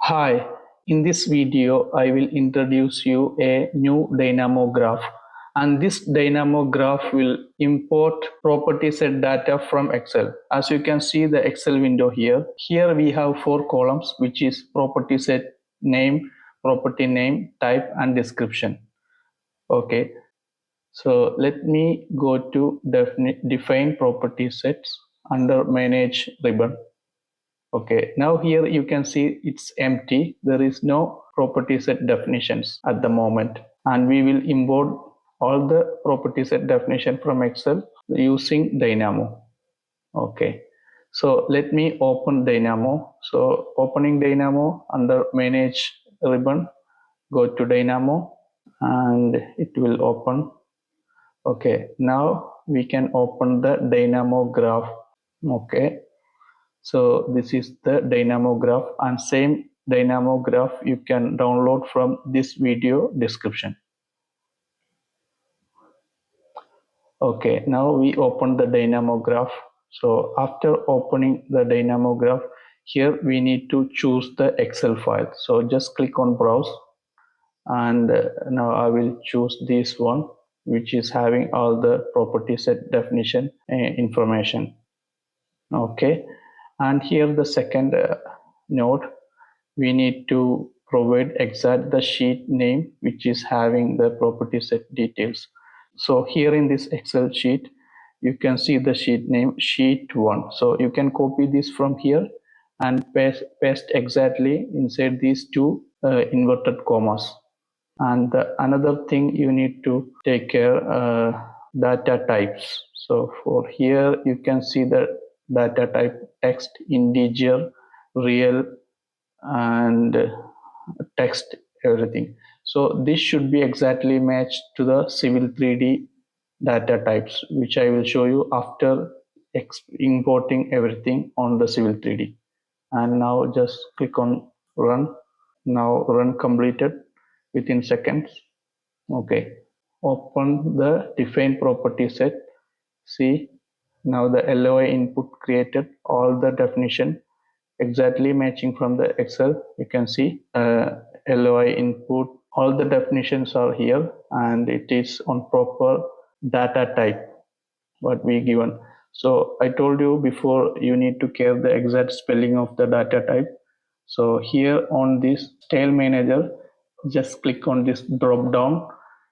Hi, in this video I will introduce you a new Dynamo graph, and this Dynamo graph will import property set data from Excel. As you can see the Excel window here. Here we have 4 columns, which is property set name, property name, type and description. Okay, so let me go to define property sets under manage ribbon. Okay, now here you can see it's empty. There is no property set definitions at the moment, and we will import all the property set definition from Excel using Dynamo. Okay, so let me open Dynamo. So opening Dynamo under manage ribbon, go to Dynamo and it will open. Okay, now we can open the Dynamo graph. Okay, so this is the Dynamo graph, and same Dynamo graph you can download from this video description. Okay, now we open the Dynamo graph. So after opening the Dynamo graph, here we need to choose the Excel file. So just click on browse, and now I will choose this one, which is having all the property set definition information. Okay, and here the second note, we need to provide exact the sheet name which is having the property set details. So here in this Excel sheet you can see the sheet name sheet 1. So you can copy this from here and paste exactly inside these two inverted commas. And another thing you need to take care data types. So for here you can see the data type text, integer, real and text, everything. So this should be exactly matched to the Civil 3D data types, which I will show you after importing everything on the Civil 3D. And now just click on run. Now run completed within seconds. Okay, open the define property set. See, now the LOI input created all the definition exactly matching from the Excel. You can see LOI input, all the definitions are here, and it is on proper data type what we given. So I told you before, you need to care the exact spelling of the data type. So here on this style manager, just click on this drop down.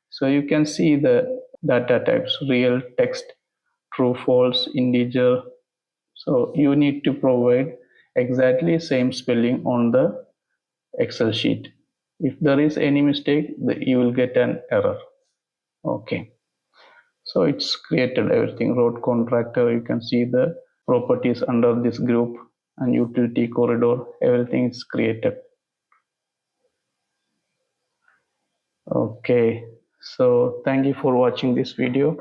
So you can see the data types: real, text, true, false, integer. So you need to provide exactly same spelling on the Excel sheet. If there is any mistake, you will get an error. Okay, so it's created everything. Road contractor, you can see the properties under this group, and utility corridor, everything is created. Okay, so thank you for watching this video.